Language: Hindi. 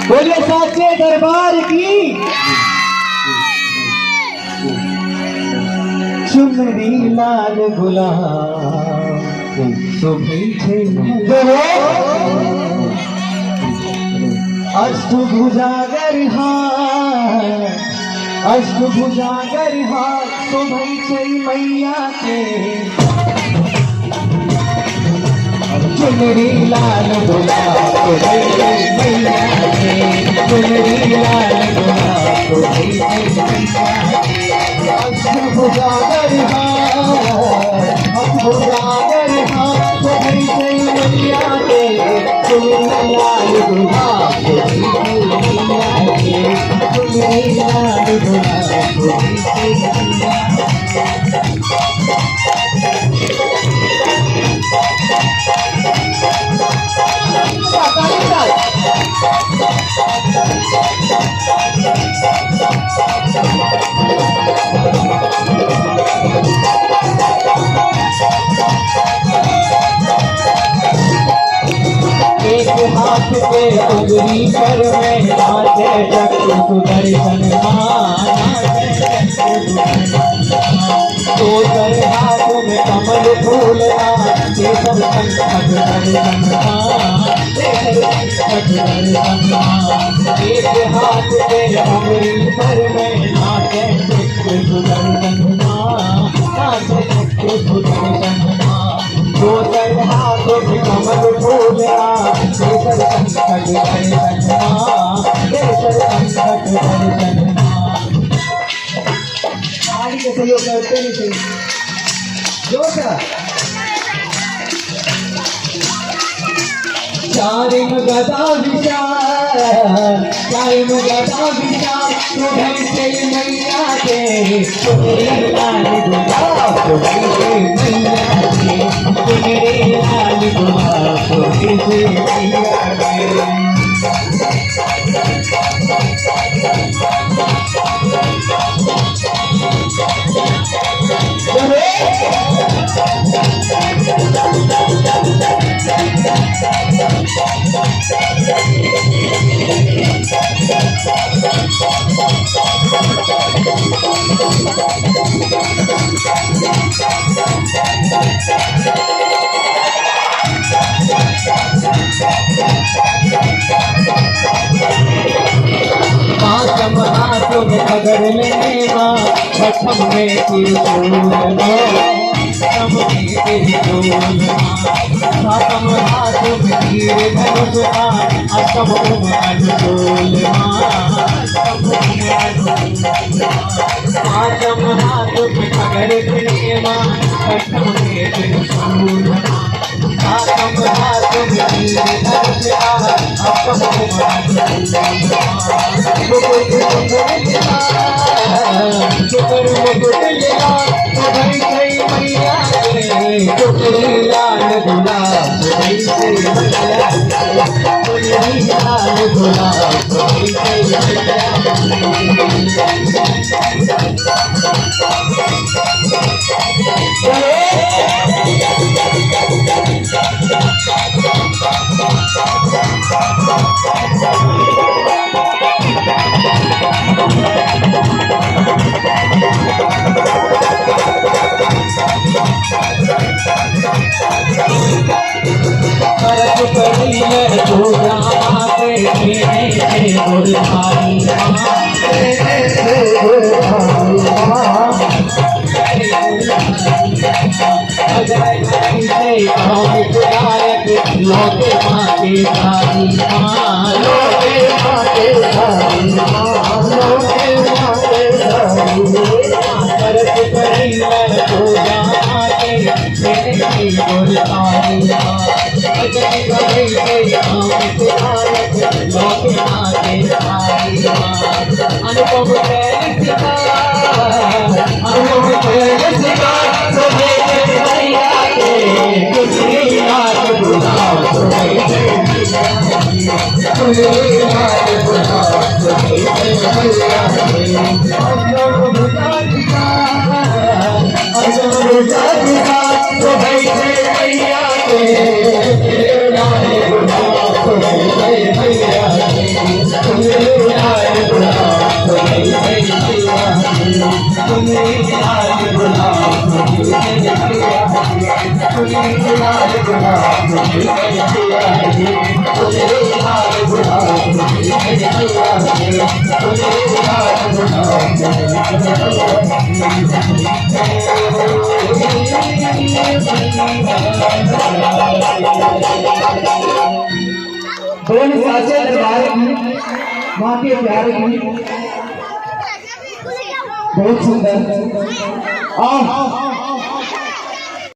बोलिए साचे दरबार की चुनरी लाल गुलाब अष्टभुजागर हाथ शोभै छै मैया के चुनरी लाल गुलाब शोभै छै मैया के चुनरी लाल गुलाब शोभै छै मैया के अष्टभुजागर हाथ शोभै छै मैया के चुनरी लाल गुलाब शोभै छै मैया के चुनरी लाल गुलाब शोभै छै मैया एक हाथ पे उंगली पर में नाचे चक्र सुदर्शन तो कर हाथ में कमल फूल केसर संकट दर्शन एक हाथ पे उंगली पर में नाचे चक्र सुदर्शन दो कर हाथ में कमल फूल केसर संकट दर्शन आगे के सहयोग करते नहीं थे जोशा चारिम गदा विचार शोभै छै मैया के चुनरी लाल गुलाब शोभै छै मैया के चुनरी लाल गुलाब शोभै छै मैया के हाथों में पकड़ लेने छठम में त्रिशूल सातम हाथों में तीर धनुष अष्टम अनुकूल पांचम हाथों में पकड़ लेने छठम में त्रिशूल सातम हाथों में तीर धनुष अष्टम चुनरी लाल गुलाब शोभै छै मैया के चुनरी लाल गुलाब शोभै छै लोटे माते धारी लोटे माते धारी करत करी को जाते तेरे गुरतारी अजय गए लोटे माते धारी अनुपम दोनों साचे दरबार की माँ के प्यार की बहुत सुंदर।